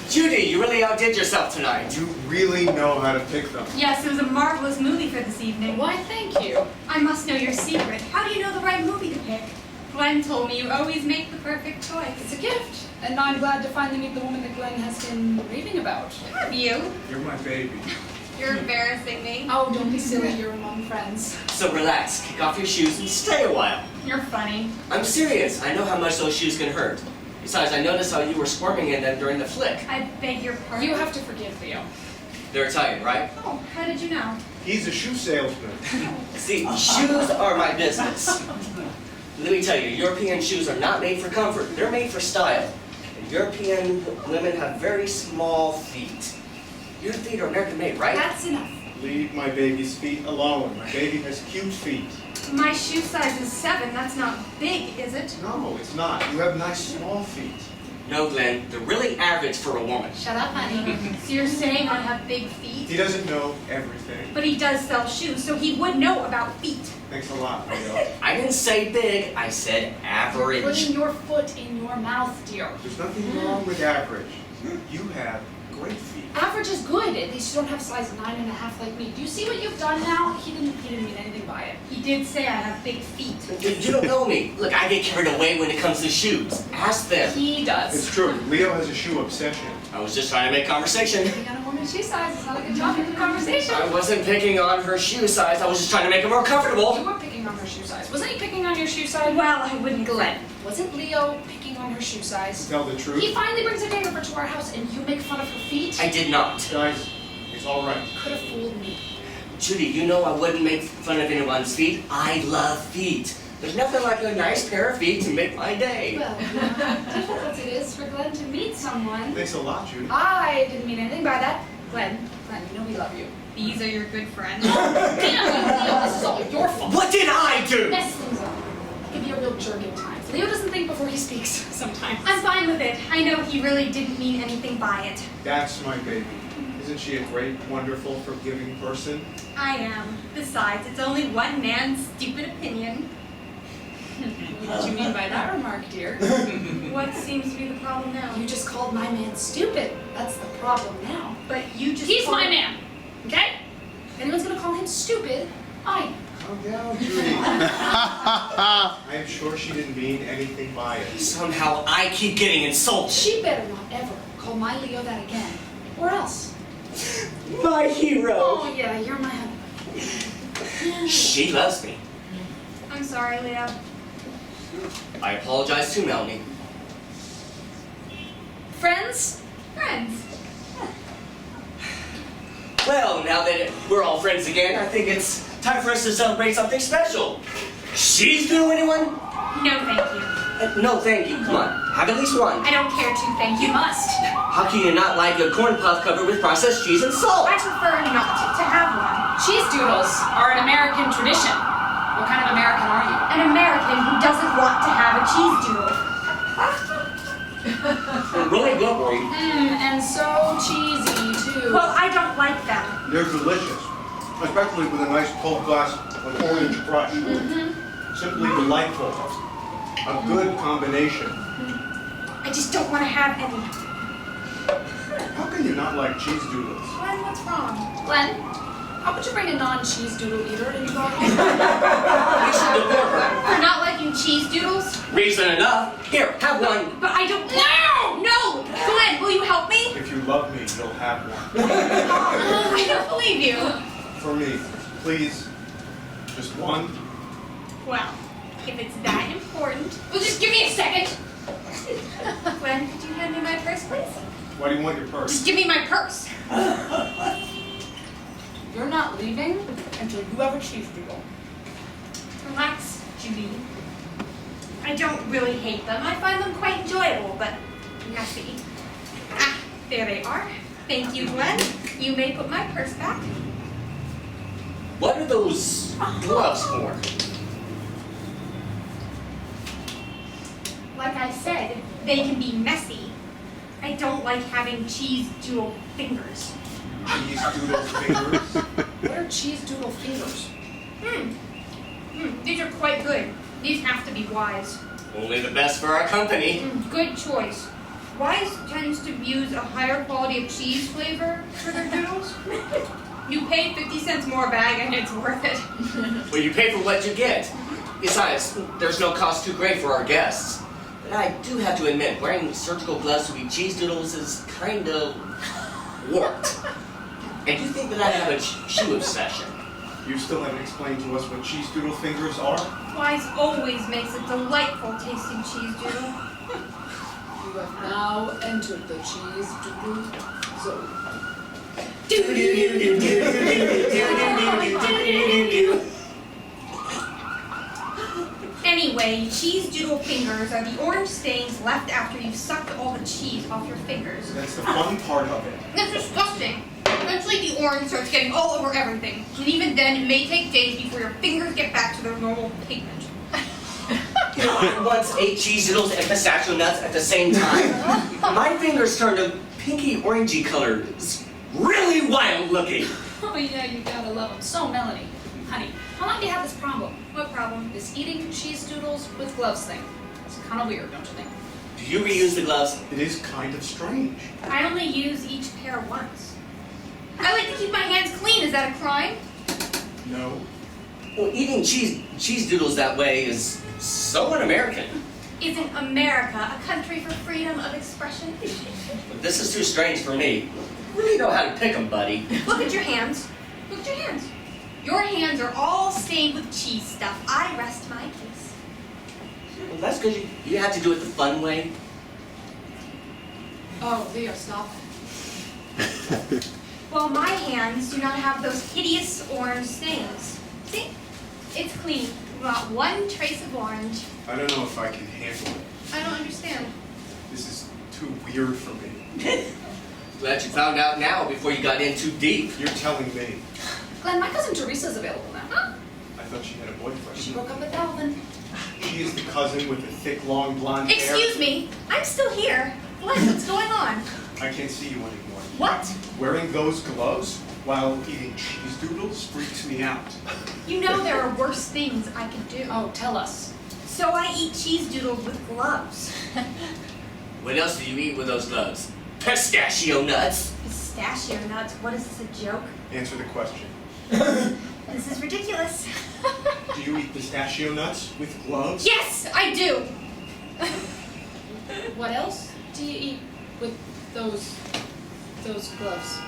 Judy, you really outdid yourself tonight. You really know how to pick them. Yes, it was a marvelous movie for this evening. Why, thank you. I must know your secret. How do you know the right movie to pick? Glenn told me you always make the perfect choice. It's a gift, and I'm glad to finally meet the woman that Glenn has been raving about. Have you? You're my baby. You're embarrassing me. Oh, don't be silly, you're among friends. So relax, kick off your shoes and stay a while. You're funny. I'm serious. I know how much those shoes can hurt. Besides, I noticed how you were squirming in them during the flick. I beg your pardon. You have to forgive Leo. They're Italian, right? Oh, how did you know? He's a shoe salesman. See, shoes are my business. Let me tell you, European shoes are not made for comfort. They're made for style. And European women have very small feet. Your feet are American made, right? That's enough. Leave my baby's feet alone. My baby has cute feet. My shoe size is 7. That's not big, is it? No, it's not. You have nice small feet. No, Glenn, they're really average for a woman. Shut up, honey. So you're saying I have big feet? He doesn't know everything. But he does sell shoes, so he would know about feet. Thanks a lot, Leo. I didn't say big, I said average. Putting your foot in your mouth, dear. There's nothing wrong with average. You have great feet. Average is good. At least you don't have size 9.5 like me. Do you see what you've done now? He didn't mean anything by it. He did say I have big feet. You don't know me. Look, I get carried away when it comes to shoes. Ask them. He does. It's true. Leo has a shoe obsession. I was just trying to make conversation. Picking on a woman's shoe size is not a good topic of conversation. I wasn't picking on her shoe size. I was just trying to make her more comfortable. You were picking on her shoe size. Wasn't he picking on your shoe size? Well, I wouldn't. Glenn, wasn't Leo picking on her shoe size? To tell the truth, He finally brings a date over to our house and you make fun of her feet? I did not. guys, it's all right. Could have fooled me. Judy, you know I wouldn't make fun of anyone's feet. I love feet. There's nothing like a nice pair of feet to make my day. Well, you know how difficult it is for Glenn to meet someone. Thanks a lot, Judy. I didn't mean anything by that. Glenn, you know we love you. These are your good friends. Damn it, Leo, this is all your fault. What did I do? Mess things up. He can be a real jerk at times. Leo doesn't think before he speaks sometimes. I'm fine with it. I know he really didn't mean anything by it. That's my baby. Isn't she a great, wonderful, forgiving person? I am. Besides, it's only one man's stupid opinion. What did you mean by that remark, dear? What seems to be the problem now? You just called my man stupid. That's the problem now. But you just He's called- my man, okay? If anyone's gonna call him stupid, I am. Calm down, Judy. I'm sure she didn't mean anything by it. Somehow I keep getting insulted. She better not ever call my Leo that again. Or else. My hero. Oh yeah, you're my husband. She loves me. I'm sorry, Leo. I apologize to Melanie. Friends? Friends. Well, now that we're all friends again, I think it's time for us to celebrate something special. She's due anyone? No, thank you. No, thank you. Come on, have at least one. I don't care to, thank you. You must. How can you not like a corn puff covered with processed cheese and salt? I prefer not to have one. Cheese doodles are an American tradition. What kind of American are you? An American who doesn't want to have a cheese doodle. Really good, boy. And so cheesy too. Well, I don't like them. They're delicious, especially with a nice cold glass of orange crush. Simply delightful. A good combination. I just don't want to have any. How can you not like cheese doodles? Glenn, what's wrong? Glenn, how about you bring a non-cheese doodle eater into our home? You should deport her. For not liking cheese doodles? Reason enough. Here, have one. But I don't. No! No! Glenn, will you help me? If you love me, you'll have one. I don't believe you. For me, please. Just one. Well, if it's that important. Well, just give me a second. Glenn, could you hand me my purse, please? Why do you want your purse? Just give me my purse. You're not leaving until you have a cheese doodle. Relax, Judy. I don't really hate them. I find them quite enjoyable, but messy. Ah, there they are. Thank you, Glenn. You may put my purse back. What are those gloves for? Like I said, they can be messy. I don't like having cheese doodle fingers. Cheese doodle fingers. What are cheese doodle fingers? These are quite good. These have to be wise. Only the best for our company. Good choice. Wise tends to use a higher quality of cheese flavor for their doodles. You pay 50 cents more a bag and it's worth it. Well, you pay for what you get. Besides, there's no cost too great for our guests. But I do have to admit, wearing surgical gloves to eat cheese doodles is kind of warped. And you think that I have a shoe obsession? You still haven't explained to us what cheese doodle fingers are? Wise always makes a delightful tasting cheese doodle. You have now entered the cheese doodle zone. Anyway, cheese doodle fingers are the orange stains left after you've sucked all the cheese off your fingers. That's the fun part of it. That's disgusting. Eventually the orange starts getting all over everything. And even then, it may take days before your fingers get back to their normal pigment. You know, I once ate cheese doodles and pistachio nuts at the same time. My fingers turned a pinky orangey color. It's really wild looking. Oh yeah, you gotta love them. So, Melanie, honey, how long do you have this problem? What problem? This eating cheese doodles with gloves thing. It's kind of weird, don't you think? Do you reuse the gloves? It is kind of strange. I only use each pair once. I like to keep my hands clean. Is that a crime? No. Well, eating cheese doodles that way is so un-American. Isn't America a country for freedom of expression? But this is too strange for me. You really know how to pick 'em, buddy. Look at your hands. Look at your hands. Your hands are all stained with cheese stuff. I rest my case. Well, that's because you have to do it the fun way. Oh, Leo, stop it. Well, my hands do not have those hideous orange stains. See? It's clean. Not one trace of orange. I don't know if I can handle it. I don't understand. This is too weird for me. Glad you found out now before you got in too deep. You're telling me. Glenn, my cousin Teresa's available now. Huh? I thought she had a She boyfriend. broke up with Alvin. She is the cousin with the thick, long blonde hair. Excuse me. I'm still here. Glenn, what's going on? I can't see you anymore. What? Wearing those gloves while eating cheese doodles freaks me out. You know there are worse things I could do. Oh, tell us. So I eat cheese doodles with gloves. What else do you eat with those gloves? Pistachio nuts. Pistachio nuts? What is this, a joke? Answer the question. This is ridiculous. Do you eat pistachio nuts with gloves? Yes, I do. What else do you eat with those gloves?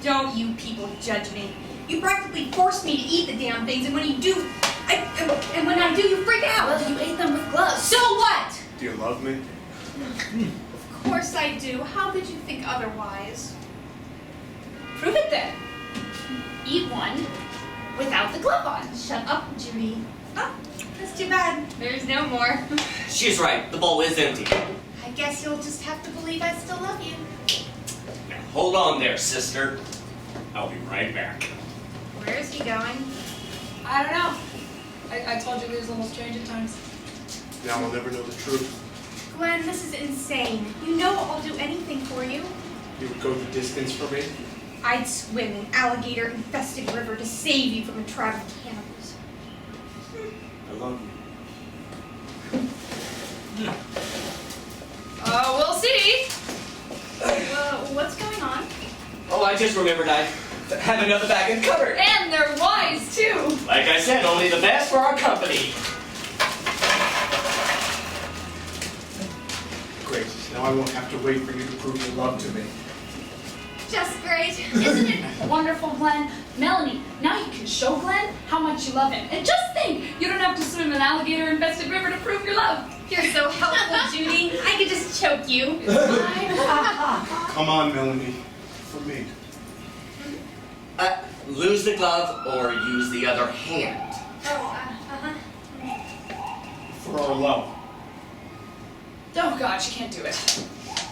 Don't you people judge me. You practically forced me to eat the damn things, and when you do, and when I do, you freak out. Well, you ate them with gloves. So what? Do you love me? Of course I do. How could you think otherwise? Prove it then. Eat one without the glove on. Shut up, Judy. Oh, that's too bad. There's no more. She's right. The bowl is empty. I guess you'll just have to believe I still love you. Now, hold on there, sister. I'll be right back. Where is he going? I don't know. I told you there's almost strange at times. Now I'll never know the truth. Glenn, this is insane. You know I'll do anything for you. You would go the distance for me? I'd swim in an alligator-infested river to save you from a tribe of cannibals. I love you. We'll see. What's going on? Oh, I just remembered I have another bag in the cupboard. And they're wise, too. Like I said, only the best for our company. Great. Now I won't have to wait for you to prove your love to me. Just great. Isn't it wonderful, Glenn? Melanie, now you can show Glenn how much you love him. And just think, you don't have to swim in an alligator-infested river to prove your love. You're so helpful, Judy. I could just choke you. It's fine. Come on, Melanie. For me. Lose the glove or use the other hand. For our love. Oh, God, you can't do it.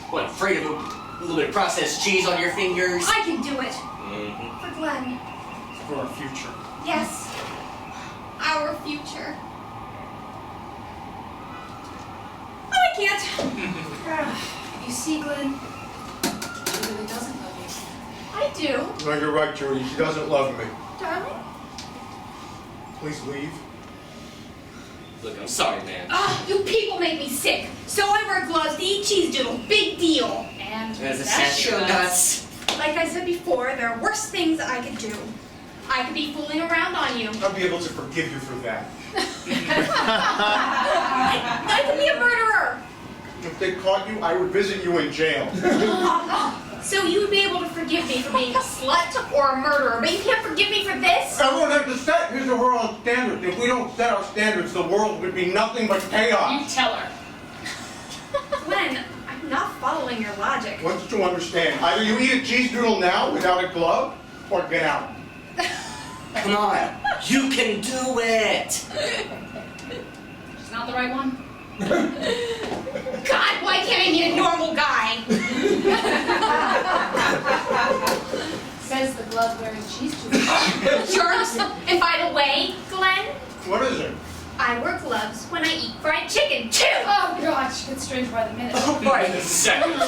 What, afraid of a little bit of processed cheese on your fingers? I can do it. Mm-hmm. For Glenn. For our future. Yes. Our future. Oh, I can't. You see, Glenn, he really doesn't love you. I do. No, you're right, Judy. She doesn't love me. Darling? Please leave. Look, I'm sorry, man. You people make me sick. So I wear gloves to eat cheese doodle. Big deal. And As a statue of nuts. Like I said before, there are worse things I could do. I could be fooling around on you. I'll be able to forgive you for that. I could be a murderer. If they caught you, I would visit you in jail. So you would be able to forgive me for being a slut or a murderer, but you can't forgive me for this? Everyone has to set his or her own standards. If we don't set our standards, the world would be nothing but You chaos. tell her. Glenn, I'm not following your logic. What don't you understand? Either you eat a cheese doodle now without a glove, or get out. Come on. You can do it. She's not the right one. God, why can't I meet a normal guy? Says the glove wearing cheese doodle. Jerks! And by the way, Glenn, What is it? I wear gloves when I eat fried chicken, too! Oh god, she gets stranger by the minute. Right a second.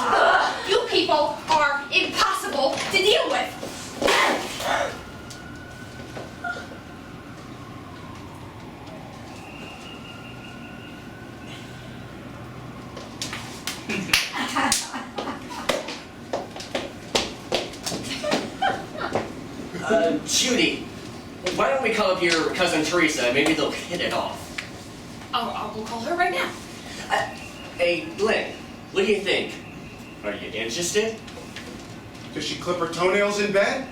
You people are impossible to deal with! Judy, why don't we call up your cousin Teresa? Maybe they'll hit it off. I'll go call her right now. Hey, Glenn, what do you think? Are you interested? Does she clip her toenails in bed?